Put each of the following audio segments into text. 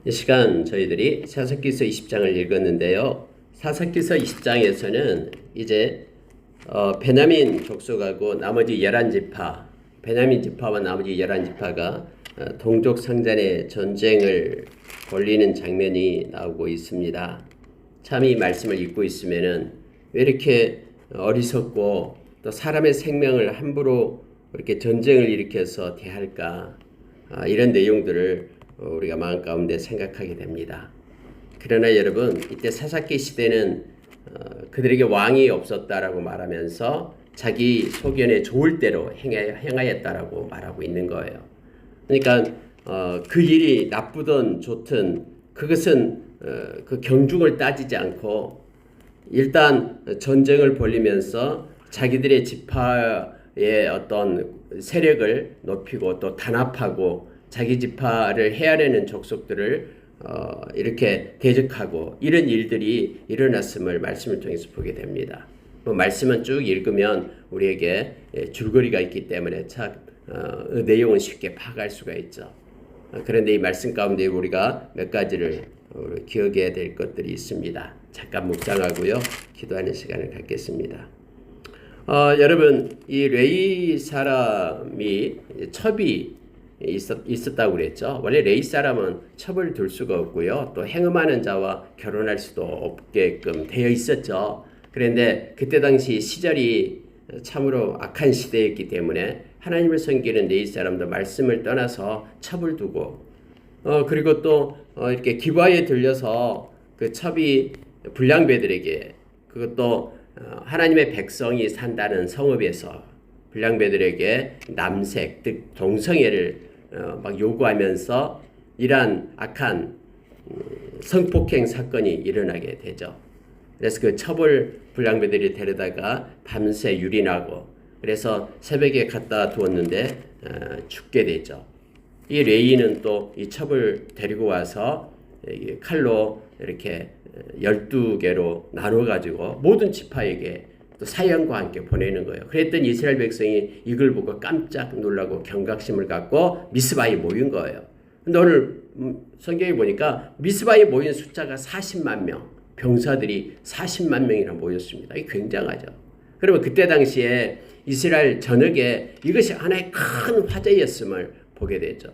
이 시간 저희들이 사사기서 20장을 읽었는데요. 사사기서 20장에서는 이제 베냐민 족속하고 나머지 11지파, 베냐민 지파와 나머지 11지파가 동족 상잔의 전쟁을 벌이는 장면이 나오고 있습니다. 참 이 말씀을 읽고 있으면은 왜 이렇게 어리석고 또 사람의 생명을 함부로 이렇게 전쟁을 일으켜서 대할까? 이런 내용들을 우리가 마음 가운데 생각하게 됩니다. 그러나 여러분, 이때 사사기 시대는 그들에게 왕이 없었다라고 말하면서 자기 소견에 좋을 대로 행하였다라고 말하고 있는 거예요. 그러니까 그 일이 나쁘든 좋든 그것은 그 경중을 따지지 않고 일단 전쟁을 벌이면서 자기들의 지파의 어떤 세력을 높이고 또 단합하고 자기 지파를 헤아리는 족속들을 이렇게 대적하고 이런 일들이 일어났음을 말씀을 통해서 보게 됩니다. 말씀은 쭉 읽으면 우리에게 줄거리가 있기 때문에 참 내용은 쉽게 파악할 수가 있죠. 그런데 이 말씀 가운데 우리가 몇 가지를 기억해야 될 것들이 있습니다. 잠깐 묵상하고요. 기도하는 시간을 갖겠습니다. 여러분, 이 레위 사람이 첩이 있었다고 그랬죠. 원래 레위 사람은 첩을 둘 수가 없고요. 또 행음하는 자와 결혼할 수도 없게끔 되어 있었죠. 그런데 그때 당시 시절이 참으로 악한 시대였기 때문에 하나님을 섬기는 레위 사람도 말씀을 떠나서 첩을 두고 그리고 또 이렇게 기브아에 들려서 그 첩이 불량배들에게 그것도 하나님의 백성이 산다는 성읍에서 불량배들에게 남색, 즉 동성애를 막 요구하면서 이러한 악한 성폭행 사건이 일어나게 되죠. 그래서 그 첩을 불량배들이 데려다가 밤새 유린하고 그래서 새벽에 갖다 두었는데 죽게 되죠. 이 레위는 또 이 첩을 데리고 와서 칼로 이렇게 12개로 나눠가지고 모든 지파에게 또 사형과 함께 보내는 거예요. 그랬더니 이스라엘 백성이 이걸 보고 깜짝 놀라고 경각심을 갖고 미스바에 모인 거예요. 근데 오늘 성경에 보니까 미스바에 모인 숫자가 40만 명, 병사들이 40만 명이나 모였습니다. 이게 굉장하죠. 그러면 그때 당시에 이스라엘 전역에 이것이 하나의 큰 화제였음을 보게 되죠.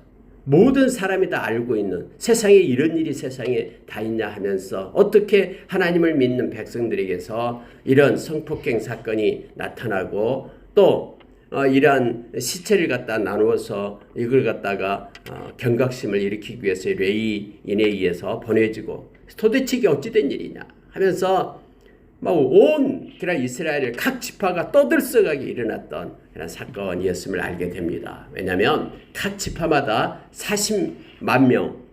모든 사람이 다 알고 있는 세상에 이런 일이 세상에 다 있냐 하면서 어떻게 하나님을 믿는 백성들에게서 이런 성폭행 사건이 나타나고 또 이러한 시체를 갖다 나누어서 이걸 갖다가 경각심을 일으키기 위해서 레위인에 의해서 보내지고 도대체 이게 어찌된 일이냐 하면서 온 그런 이스라엘을 각 지파가 떠들썩하게 일어났던 그런 사건이었음을 알게 됩니다. 왜냐하면 각 지파마다 40만 명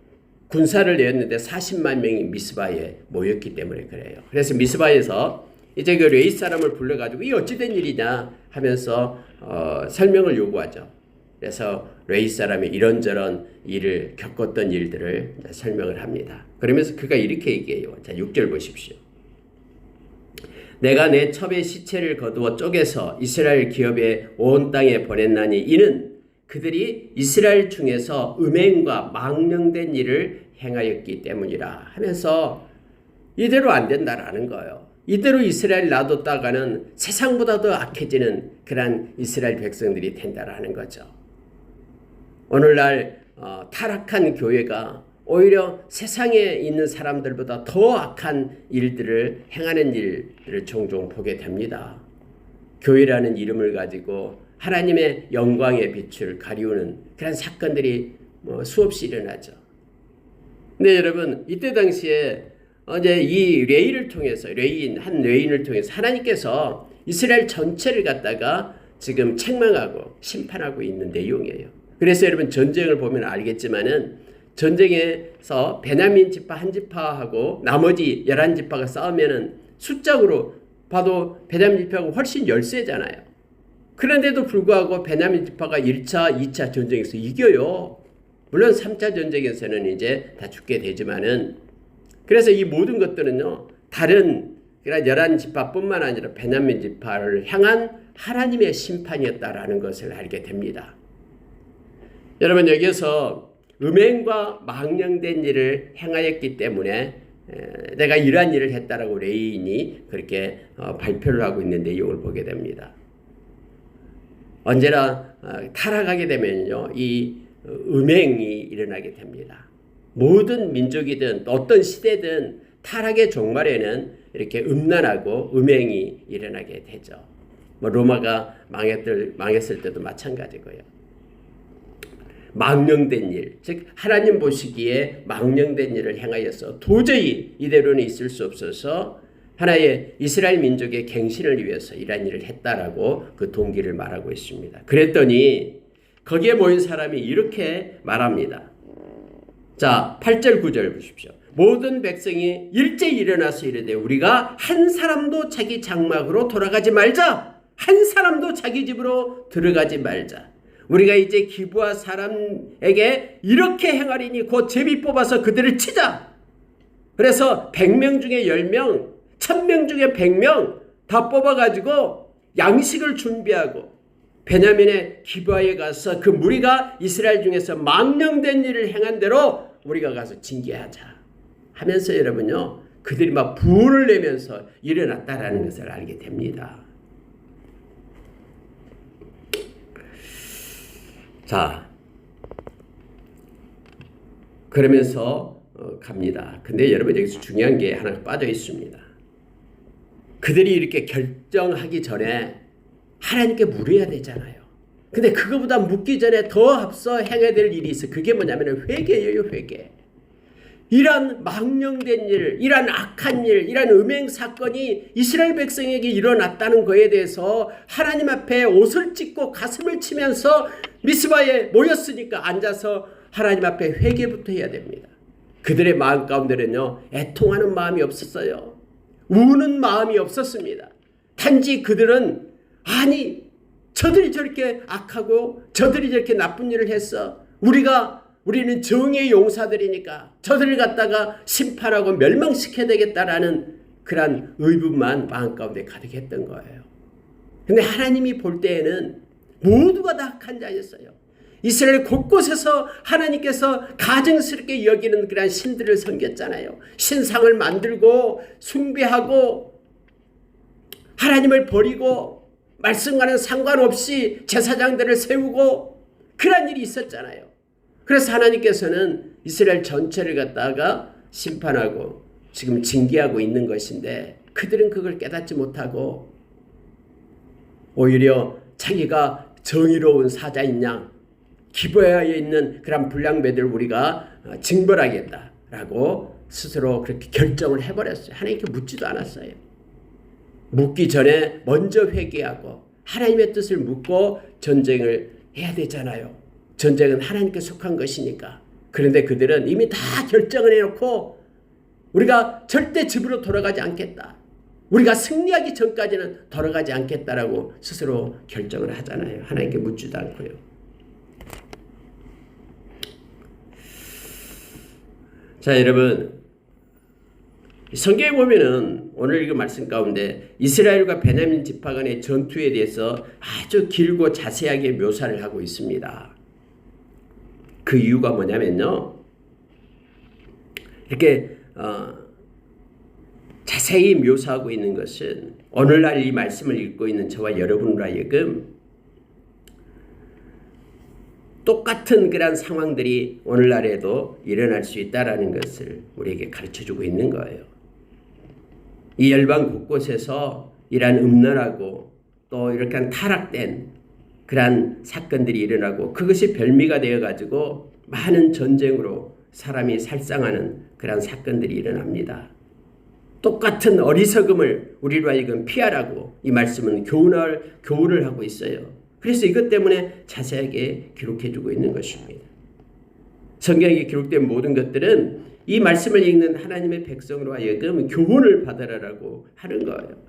군사를 내었는데 40만 명이 미스바에 모였기 때문에 그래요. 그래서 미스바에서 이제 그 레위 사람을 불러가지고 이 어찌된 일이냐 하면서 설명을 요구하죠. 그래서 레위 사람이 이런저런 일을 겪었던 일들을 설명을 합니다. 그러면서 그가 이렇게 얘기해요. 자, 6절 보십시오. 내가 내 첩의 시체를 거두어 쪼개서 이스라엘 기업의 온 땅에 보냈나니 이는 그들이 이스라엘 중에서 음행과 망령된 일을 행하였기 때문이라 하면서 이대로 안 된다라는 거예요. 이대로 이스라엘 놔뒀다가는 세상보다 더 악해지는 그런 이스라엘 백성들이 된다라는 거죠. 오늘날 타락한 교회가 오히려 세상에 있는 사람들보다 더 악한 일들을 행하는 일들을 종종 보게 됩니다. 교회라는 이름을 가지고 하나님의 영광의 빛을 가리우는 그런 사건들이 수없이 일어나죠. 근데 여러분 이때 당시에 이제 이 레위를 통해서 한 레위인을 통해서 하나님께서 이스라엘 전체를 갖다가 지금 책망하고 심판하고 있는 내용이에요. 그래서 여러분 전쟁을 보면 알겠지만은 전쟁에서 베냐민 지파 한 지파하고 나머지 11지파가 싸우면은 숫자로 봐도 베냐민 지파가 훨씬 열세잖아요. 그런데도 불구하고 베냐민 지파가 1차, 2차 전쟁에서 이겨요. 물론 3차 전쟁에서는 이제 다 죽게 되지만은 그래서 이 모든 것들은요. 다른 11지파뿐만 아니라 베냐민 지파를 향한 하나님의 심판이었다라는 것을 알게 됩니다. 여러분 여기에서 음행과 망령된 일을 행하였기 때문에 내가 이러한 일을 했다라고 레위인이 그렇게 발표를 하고 있는 내용을 보게 됩니다. 언제나 타락하게 되면요, 이 음행이 일어나게 됩니다. 모든 민족이든 어떤 시대든 타락의 종말에는 이렇게 음란하고 음행이 일어나게 되죠. 뭐 로마가 망했을 때도 마찬가지고요. 망령된 일, 즉 하나님 보시기에 망령된 일을 행하여서 도저히 이대로는 있을 수 없어서 하나의 이스라엘 민족의 갱신을 위해서 이러한 일을 했다라고 그 동기를 말하고 있습니다. 그랬더니 거기에 모인 사람이 이렇게 말합니다. 자, 8절 9절 보십시오. 모든 백성이 일제히 일어나서 이르되 우리가 한 사람도 자기 장막으로 돌아가지 말자. 한 사람도 자기 집으로 들어가지 말자. 우리가 이제 기브아 사람에게 이렇게 행하리니 곧 제비 뽑아서 그들을 치자. 그래서 100명 중에 10명, 1000명 중에 100명 다 뽑아가지고 양식을 준비하고 베냐민의 기브아에 가서 그 무리가 이스라엘 중에서 망령된 일을 행한 대로 우리가 가서 징계하자 하면서 여러분요, 그들이 막 부를 내면서 일어났다라는 것을 알게 됩니다. 자, 그러면서 갑니다. 근데 여러분 여기서 중요한 게 하나 빠져 있습니다. 그들이 이렇게 결정하기 전에 하나님께 물어야 되잖아요. 근데 그거보다 묻기 전에 더 앞서 행해야 될 일이 있어. 그게 뭐냐면 회개예요, 회개. 이런 망령된 일, 이런 악한 일, 이런 음행 사건이 이스라엘 백성에게 일어났다는 것에 대해서 하나님 앞에 옷을 찢고 가슴을 치면서 미스바에 모였으니까 앉아서 하나님 앞에 회개부터 해야 됩니다. 그들의 마음 가운데는요, 애통하는 마음이 없었어요. 우는 마음이 없었습니다. 단지 그들은 아니 저들이 저렇게 악하고 저들이 저렇게 나쁜 일을 했어. 우리는 정의의 용사들이니까 저들을 갖다가 심판하고 멸망시켜야 되겠다라는 그런 의분만 마음 가운데 가득했던 거예요. 근데 하나님이 볼 때에는 모두가 다 악한 자였어요. 이스라엘 곳곳에서 하나님께서 가증스럽게 여기는 그런 신들을 섬겼잖아요. 신상을 만들고 숭배하고 하나님을 버리고 말씀과는 상관없이 제사장들을 세우고 그런 일이 있었잖아요. 그래서 하나님께서는 이스라엘 전체를 갖다가 심판하고 지금 징계하고 있는 것인데 그들은 그걸 깨닫지 못하고 오히려 자기가 정의로운 사자인 양 기브아에 있는 그런 불량배들 우리가 징벌하겠다라고 스스로 그렇게 결정을 해버렸어요. 하나님께 묻지도 않았어요. 묻기 전에 먼저 회개하고 하나님의 뜻을 묻고 전쟁을 해야 되잖아요. 전쟁은 하나님께 속한 것이니까. 그런데 그들은 이미 다 결정을 해놓고 우리가 절대 집으로 돌아가지 않겠다. 우리가 승리하기 전까지는 돌아가지 않겠다라고 스스로 결정을 하잖아요. 하나님께 묻지도 않고요. 자, 여러분, 성경에 보면은 오늘 읽은 말씀 가운데 이스라엘과 베냐민 지파 간의 전투에 대해서 아주 길고 자세하게 묘사를 하고 있습니다. 그 이유가 뭐냐면요, 이렇게 자세히 묘사하고 있는 것은 오늘날 이 말씀을 읽고 있는 저와 여러분으로 하여금 똑같은 그런 상황들이 오늘날에도 일어날 수 있다라는 것을 우리에게 가르쳐주고 있는 거예요. 이 열방 곳곳에서 이러한 음란하고 또 이렇게 타락된 그러한 사건들이 일어나고 그것이 별미가 되어가지고 많은 전쟁으로 사람이 살상하는 그러한 사건들이 일어납니다. 똑같은 어리석음을 우리로 하여금 피하라고 이 말씀은 교훈을 하고 있어요. 그래서 이것 때문에 자세하게 기록해주고 있는 것입니다. 성경에 기록된 모든 것들은 이 말씀을 읽는 하나님의 백성으로 하여금 교훈을 받으라고 하는 거예요.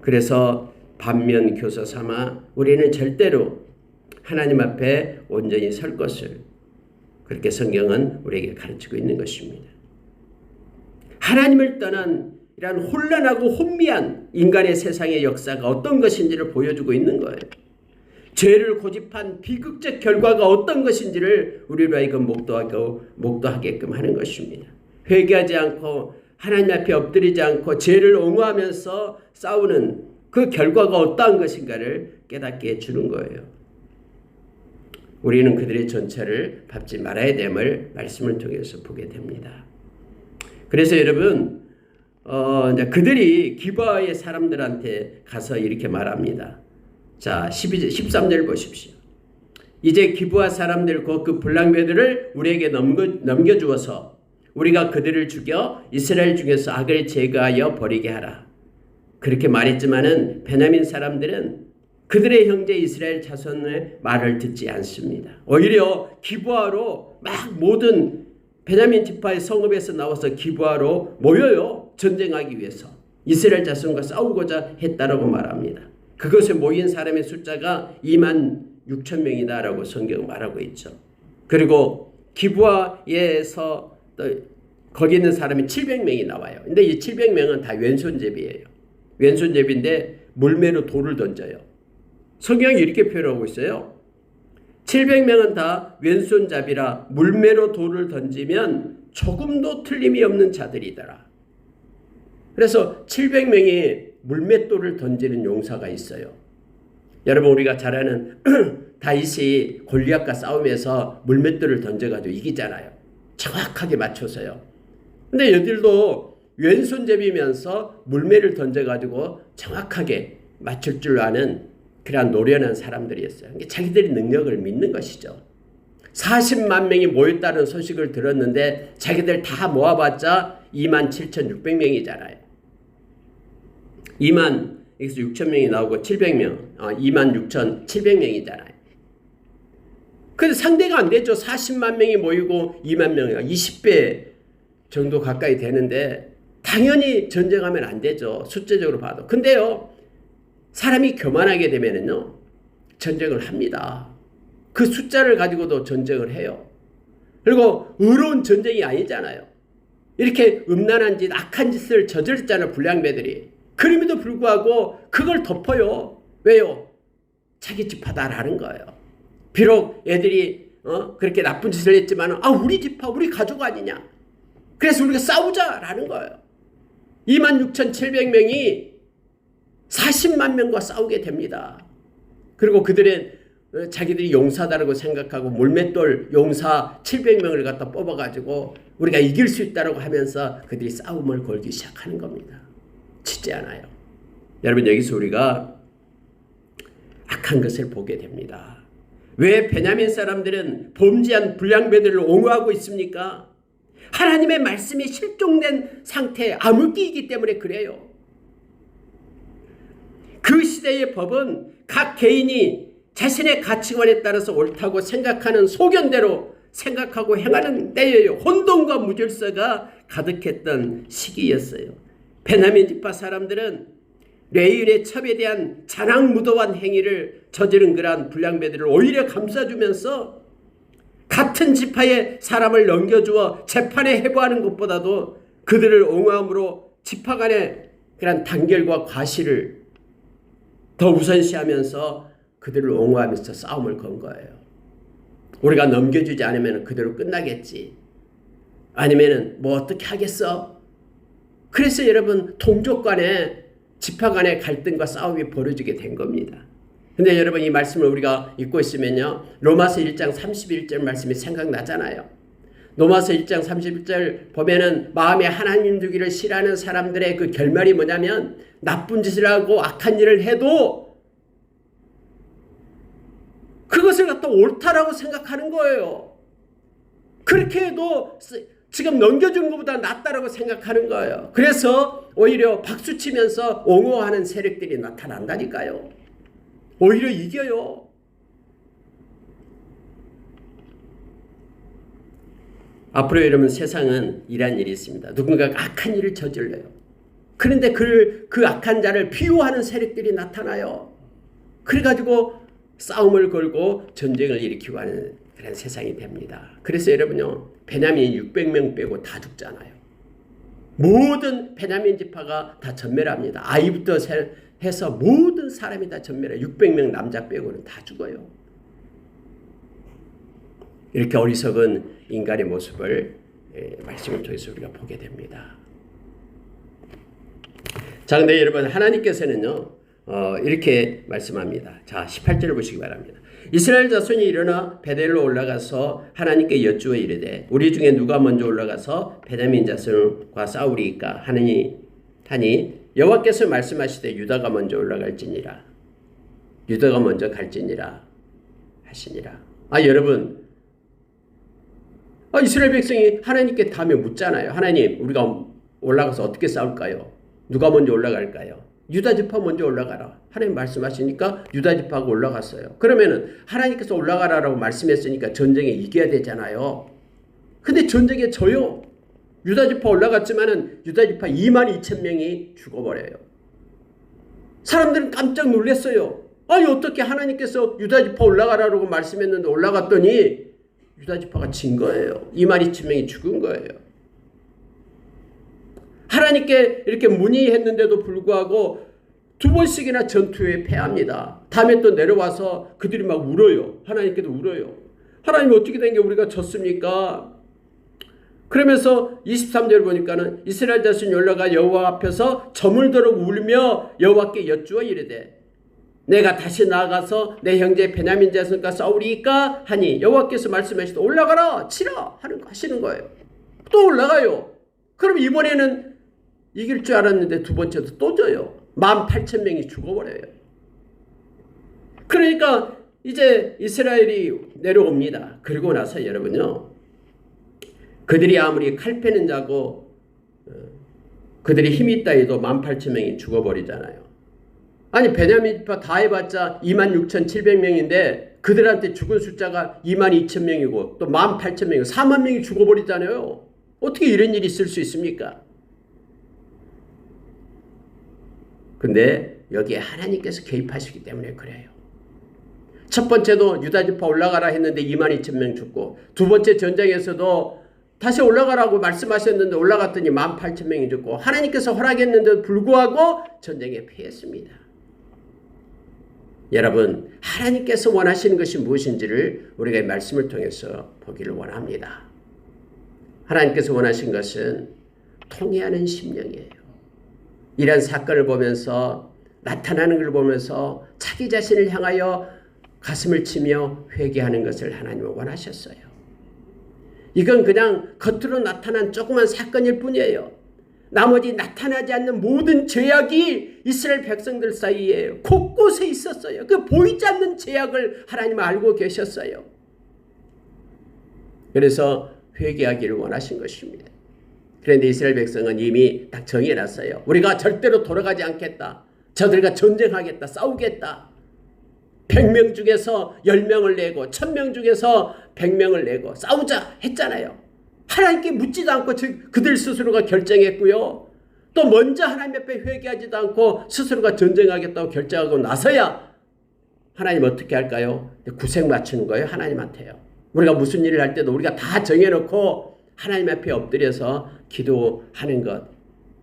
그래서 반면 교사 삼아 우리는 절대로 하나님 앞에 온전히 설 것을 그렇게 성경은 우리에게 가르치고 있는 것입니다. 하나님을 떠난 이런 혼란하고 혼미한 인간의 세상의 역사가 어떤 것인지를 보여주고 있는 거예요. 죄를 고집한 비극적 결과가 어떤 것인지를 우리로 하여금 목도하게끔 하는 것입니다. 회개하지 않고 하나님 앞에 엎드리지 않고 죄를 옹호하면서 싸우는 그 결과가 어떠한 것인가를 깨닫게 해주는 거예요. 우리는 그들의 전체를 밟지 말아야 됨을 말씀을 통해서 보게 됩니다. 그래서 여러분 그들이 기브아의 사람들한테 가서 이렇게 말합니다. 자, 13절 보십시오. 이제 기브아 사람들과 그 불량배들을 우리에게 넘겨주어서 우리가 그들을 죽여 이스라엘 중에서 악을 제거하여 버리게 하라. 그렇게 말했지만은 베냐민 사람들은 그들의 형제 이스라엘 자손의 말을 듣지 않습니다. 오히려 기브아로 막 모든 베냐민 지파의 성읍에서 나와서 기브아로 모여요. 전쟁하기 위해서 이스라엘 자손과 싸우고자 했다라고 말합니다. 그것에 모인 사람의 숫자가 26,000명이다라고 성경은 말하고 있죠. 그리고 기브아에서 거기 있는 사람이 700명이 나와요. 근데 이 700명은 다 왼손잡이에요. 왼손잡이인데 물매로 돌을 던져요. 성경이 이렇게 표현하고 있어요. 700명은 다 왼손잡이라 물매로 돌을 던지면 조금도 틀림이 없는 자들이더라. 그래서 700명이 물맷돌을 던지는 용사가 있어요. 여러분 우리가 잘 아는 다윗이 골리앗과 싸우면서 물맷돌을 던져가지고 이기잖아요. 정확하게 맞춰서요. 근데 여들도 왼손잡이면서 물매를 던져가지고 정확하게 맞출 줄 아는 그러한 노련한 사람들이었어요. 자기들의 능력을 믿는 것이죠. 40만 명이 모였다는 소식을 들었는데 자기들 다 모아봤자 27,600명이잖아요. 26,000명이 나오고 700명, 26,700명이잖아요. 근데 상대가 안 되죠. 40만 명이 모이고 2만 명이가 20배 정도 가까이 되는데 당연히 전쟁하면 안 되죠. 숫자적으로 봐도. 근데요, 사람이 교만하게 되면은요, 전쟁을 합니다. 그 숫자를 가지고도 전쟁을 해요. 그리고 의로운 전쟁이 아니잖아요. 이렇게 음란한 짓, 악한 짓을 저질렀잖아요, 불량배들이. 그럼에도 불구하고 그걸 덮어요. 왜요? 자기 지파다라는 거예요. 비록 애들이 그렇게 나쁜 짓을 했지만 우리 지파, 우리 가족 아니냐. 그래서 우리가 싸우자라는 거예요. 26,700명이 40만 명과 싸우게 됩니다. 그리고 그들은 자기들이 용사다라고 생각하고 물맷돌 용사 700명을 갖다 뽑아가지고 우리가 이길 수 있다고 하면서 그들이 싸움을 걸기 시작하는 겁니다. 치지 않아요. 여러분 여기서 우리가 악한 것을 보게 됩니다. 왜 베냐민 사람들은 범죄한 불량배들을 옹호하고 있습니까? 하나님의 말씀이 실종된 상태에 암흑기이기 때문에 그래요. 그 시대의 법은 각 개인이 자신의 가치관에 따라서 옳다고 생각하는 소견대로 생각하고 행하는 때예요. 혼돈과 무질서가 가득했던 시기였어요. 베냐민 지파 사람들은 레위의 첩에 대한 잔악무도한 행위를 저지른 그러한 불량배들을 오히려 감싸주면서 같은 지파의 사람을 넘겨주어 재판에 해부하는 것보다도 그들을 옹호함으로 지파 간의 그런 단결과 과실을 더 우선시하면서 그들을 옹호하면서 싸움을 건 거예요. 우리가 넘겨주지 않으면 그대로 끝나겠지. 아니면은 뭐 어떻게 하겠어? 그래서 여러분 동족 간에 지파 간의 갈등과 싸움이 벌어지게 된 겁니다. 근데 여러분 이 말씀을 우리가 읽고 있으면요. 로마서 1장 31절 말씀이 생각나잖아요. 로마서 1장 31절 보면은 마음에 하나님 두기를 싫어하는 사람들의 그 결말이 뭐냐면 나쁜 짓을 하고 악한 일을 해도 그것을 갖다 옳다라고 생각하는 거예요. 그렇게 해도 지금 넘겨준 것보다 낫다라고 생각하는 거예요. 그래서 오히려 박수치면서 옹호하는 세력들이 나타난다니까요. 오히려 이겨요. 앞으로 여러분 세상은 이런 일이 있습니다. 누군가가 악한 일을 저질러요. 그런데 그 악한 자를 비호하는 세력들이 나타나요. 그래가지고 싸움을 걸고 전쟁을 일으키고 하는 그런 세상이 됩니다. 그래서 여러분요. 베냐민 600명 빼고 다 죽잖아요. 모든 베냐민 지파가 다 전멸합니다. 아이부터 해서 모든 사람이 다 전멸해. 600명 남자 빼고는 다 죽어요. 이렇게 어리석은 인간의 모습을 말씀을 통해서 우리가 보게 됩니다. 자, 근데 여러분, 하나님께서는요, 이렇게 말씀합니다. 자, 18절을 보시기 바랍니다. 이스라엘 자손이 일어나 베델로 올라가서 하나님께 여쭈어 이르되 우리 중에 누가 먼저 올라가서 베냐민 자손과 싸우리이까 하니 여호와께서 말씀하시되 유다가 먼저 올라갈지니라. 유다가 먼저 갈지니라 하시니라. 여러분, 이스라엘 백성이 하나님께 다음에 묻잖아요. 하나님, 우리가 올라가서 어떻게 싸울까요? 누가 먼저 올라갈까요? 유다 지파 먼저 올라가라. 하나님 말씀하시니까 유다 지파가 올라갔어요. 그러면은 하나님께서 올라가라라고 말씀했으니까 전쟁에 이겨야 되잖아요. 근데 전쟁에 져요. 유다 지파 올라갔지만은 유다 지파 22,000명이 죽어버려요. 사람들은 깜짝 놀랐어요. 어떻게 하나님께서 유다 지파 올라가라고 말씀했는데 올라갔더니 유다 지파가 진 거예요. 22,000명이 죽은 거예요. 하나님께 이렇게 문의했는데도 불구하고 2번씩이나 전투에 패합니다. 다음에 또 내려와서 그들이 막 울어요. 하나님께도 울어요. 하나님, 어떻게 된 게 우리가 졌습니까? 그러면서 23절 보니까는 이스라엘 자손이 올라가 여호와 앞에서 저물도록 울며 여호와께 여쭈어 이르되 내가 다시 나아가서 내 형제 베냐민 자손과 싸우리이까 하니 여호와께서 말씀하시되 올라가라 치라 하시는 거예요. 또 올라가요. 그럼 이번에는 이길 줄 알았는데 두 번째도 또 져요. 18,000명이 죽어버려요. 그러니까 이제 이스라엘이 내려옵니다. 그리고 나서 여러분요, 그들이 아무리 칼 패는 자고 그들이 힘이 있다 해도 18,000명이 죽어버리잖아요. 아니, 베냐민 지파 다 해봤자 26,700명인데 그들한테 죽은 숫자가 22,000명이고 또 18,000명이고 4만 명이 죽어버리잖아요. 어떻게 이런 일이 있을 수 있습니까? 근데 여기에 하나님께서 개입하시기 때문에 그래요. 첫 번째도 유다 지파 올라가라 했는데 22,000명 죽고, 두 번째 전쟁에서도 다시 올라가라고 말씀하셨는데 올라갔더니 18,000명이 죽고, 하나님께서 허락했는데도 불구하고 전쟁에 패했습니다. 여러분, 하나님께서 원하시는 것이 무엇인지를 우리가 이 말씀을 통해서 보기를 원합니다. 하나님께서 원하신 것은 통회하는 심령이에요. 이런 사건을 보면서, 나타나는 걸 보면서 자기 자신을 향하여 가슴을 치며 회개하는 것을 하나님은 원하셨어요. 이건 그냥 겉으로 나타난 조그만 사건일 뿐이에요. 나머지 나타나지 않는 모든 죄악이 이스라엘 백성들 사이에 곳곳에 있었어요. 그 보이지 않는 죄악을 하나님은 알고 계셨어요. 그래서 회개하기를 원하신 것입니다. 그런데 이스라엘 백성은 이미 딱 정해놨어요. 우리가 절대로 돌아가지 않겠다. 저들과 전쟁하겠다. 싸우겠다. 100명 중에서 10명을 내고 1000명 중에서 100명을 내고 싸우자 했잖아요. 하나님께 묻지도 않고 그들 스스로가 결정했고요. 또 먼저 하나님 앞에 회개하지도 않고 스스로가 전쟁하겠다고 결정하고 나서야 하나님 어떻게 할까요? 구색 맞추는 거예요. 하나님한테요. 우리가 무슨 일을 할 때도 우리가 다 정해놓고 하나님 앞에 엎드려서 기도하는 것,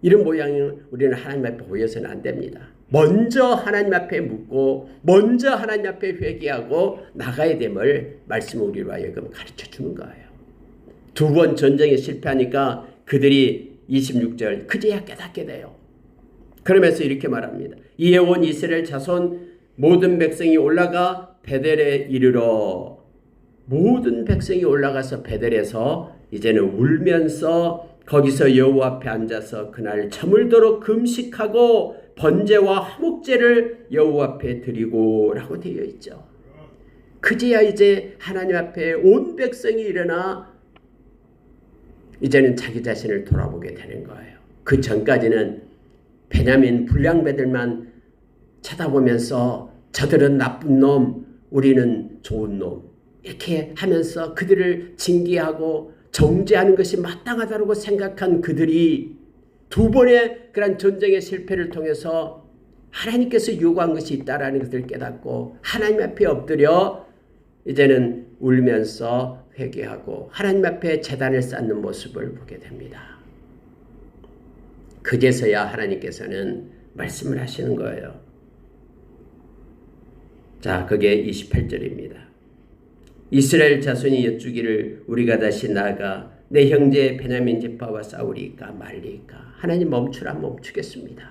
이런 모양을 우리는 하나님 앞에 보여서는 안 됩니다. 먼저 하나님 앞에 묻고 먼저 하나님 앞에 회개하고 나가야 됨을 말씀을 우리로 하여금 가르쳐 주는 거예요. 두 번 전쟁에 실패하니까 그들이 26절 그제야 깨닫게 돼요. 그러면서 이렇게 말합니다. 이에 온 이스라엘 자손 모든 백성이 올라가 베델에 이르러, 모든 백성이 올라가서 베델에서 이제는 울면서 거기서 여호와 앞에 앉아서 그날 저물도록 금식하고 번제와 화목제를 여호와 앞에 드리고 라고 되어 있죠. 그제야 이제 하나님 앞에 온 백성이 일어나 이제는 자기 자신을 돌아보게 되는 거예요. 그 전까지는 베냐민 불량배들만 쳐다보면서 저들은 나쁜 놈, 우리는 좋은 놈, 이렇게 하면서 그들을 징계하고 정죄하는 것이 마땅하다고 생각한 그들이 두 번의 그런 전쟁의 실패를 통해서 하나님께서 요구한 것이 있다라는 것을 깨닫고 하나님 앞에 엎드려 이제는 울면서 회개하고 하나님 앞에 제단을 쌓는 모습을 보게 됩니다. 그제서야 하나님께서는 말씀을 하시는 거예요. 자, 그게 28절입니다. 이스라엘 자손이 여쭈기를 우리가 다시 나아가 내 형제 베냐민 지파와 싸우리까 말리까. 하나님 멈추라 멈추겠습니다.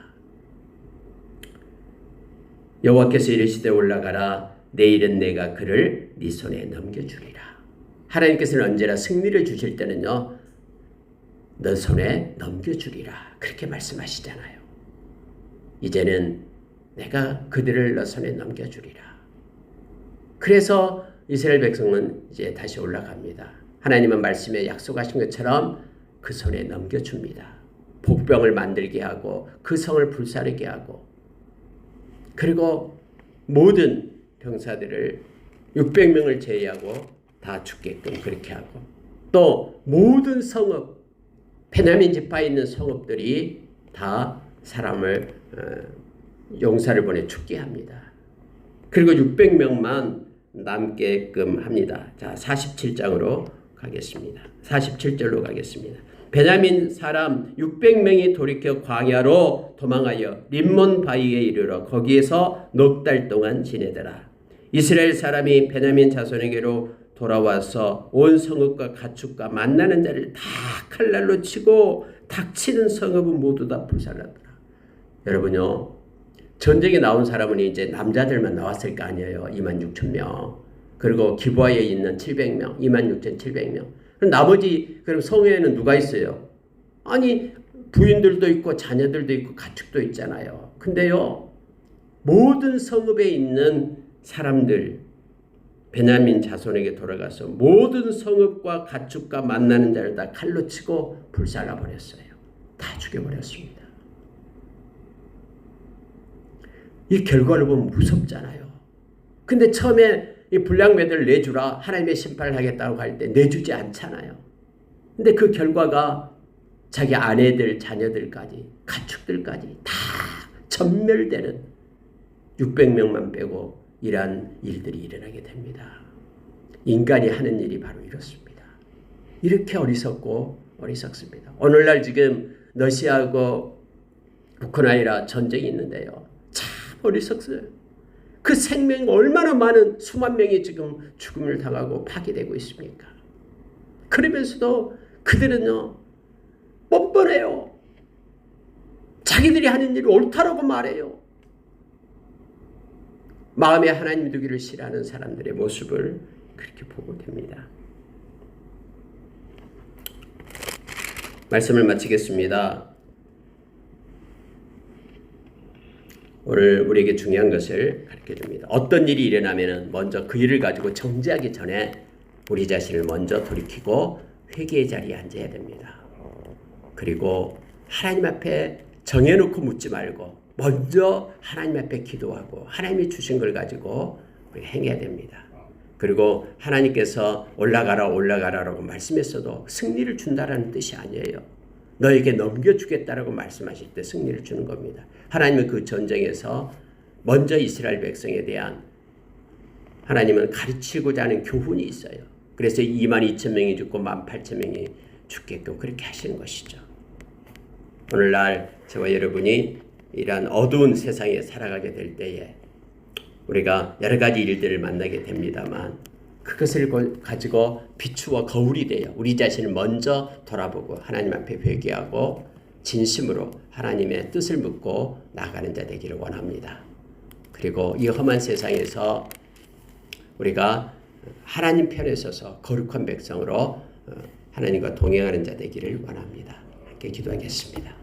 여호와께서 이르시되 올라가라. 내일은 내가 그를 네 손에 넘겨주리라. 하나님께서는 언제나 승리를 주실 때는요, 너 손에 넘겨주리라. 그렇게 말씀하시잖아요. 이제는 내가 그들을 너 손에 넘겨주리라. 그래서 이스라엘 백성은 이제 다시 올라갑니다. 하나님은 말씀에 약속하신 것처럼 그 손에 넘겨줍니다. 복병을 만들게 하고 그 성을 불사르게 하고, 그리고 모든 병사들을 600명을 제외하고 다 죽게끔 그렇게 하고, 또 모든 성읍, 베냐민 지파에 있는 성읍들이 다 사람을 용사를 보내 죽게 합니다. 그리고 600명만 남게끔 합니다. 자, 47장으로 가겠습니다. 47절로 가겠습니다. 베냐민 사람 600명이 돌이켜 광야로 도망하여 림몬 바위에 이르러 거기에서 넉 달 동안 지내더라. 이스라엘 사람이 베냐민 자손에게로 돌아와서 온 성읍과 가축과 만나는 자를 다 칼날로 치고 닥치는 성읍은 모두 다 불살랐더라. 여러분요, 전쟁에 나온 사람은 이제 남자들만 나왔을 거 아니에요. 26,000명. 그리고 기브아에 있는 700명, 26,700명. 나머지 그럼 성에는 누가 있어요? 아니, 부인들도 있고 자녀들도 있고 가축도 있잖아요. 근데요, 모든 성읍에 있는 사람들, 베냐민 자손에게 돌아가서 모든 성읍과 가축과 만나는 자를 다 칼로 치고 불살라 버렸어요. 다 죽여버렸습니다. 이 결과를 보면 무섭잖아요. 근데 처음에 이 불량배들 내주라, 하나님의 심판을 하겠다고 할 때 내주지 않잖아요. 근데 그 결과가 자기 아내들, 자녀들까지, 가축들까지 다 전멸되는 600명만 빼고 이러한 일들이 일어나게 됩니다. 인간이 하는 일이 바로 이렇습니다. 이렇게 어리석습니다. 오늘날 지금 러시아하고 우크라이나 전쟁이 있는데요. 참 어리석어요. 그 생명이 얼마나 많은 수만 명이 지금 죽음을 당하고 파괴되고 있습니까? 그러면서도 그들은요, 뻔뻔해요. 자기들이 하는 일이 옳다라고 말해요. 마음에 하나님 두기를 싫어하는 사람들의 모습을 그렇게 보고 됩니다. 말씀을 마치겠습니다. 오늘 우리에게 중요한 것을 가르쳐줍니다. 어떤 일이 일어나면 먼저 그 일을 가지고 정죄하기 전에 우리 자신을 먼저 돌이키고 회개의 자리에 앉아야 됩니다. 그리고 하나님 앞에 정해놓고 묻지 말고 먼저 하나님 앞에 기도하고 하나님이 주신 걸 가지고 우리가 행해야 됩니다. 그리고 하나님께서 올라가라라고 말씀했어도 승리를 준다라는 뜻이 아니에요. 너에게 넘겨주겠다라고 말씀하실 때 승리를 주는 겁니다. 하나님은 그 전쟁에서 먼저 이스라엘 백성에 대한 하나님은 가르치고자 하는 교훈이 있어요. 그래서 22,000명이 죽고 18,000명이 죽게끔 그렇게 하시는 것이죠. 오늘날 저와 여러분이 이러한 어두운 세상에 살아가게 될 때에 우리가 여러 가지 일들을 만나게 됩니다만 그것을 가지고 비추어 거울이 돼요. 우리 자신을 먼저 돌아보고 하나님 앞에 회개하고 진심으로 하나님의 뜻을 묻고 나가는 자 되기를 원합니다. 그리고 이 험한 세상에서 우리가 하나님 편에 서서 거룩한 백성으로 하나님과 동행하는 자 되기를 원합니다. 함께 기도하겠습니다.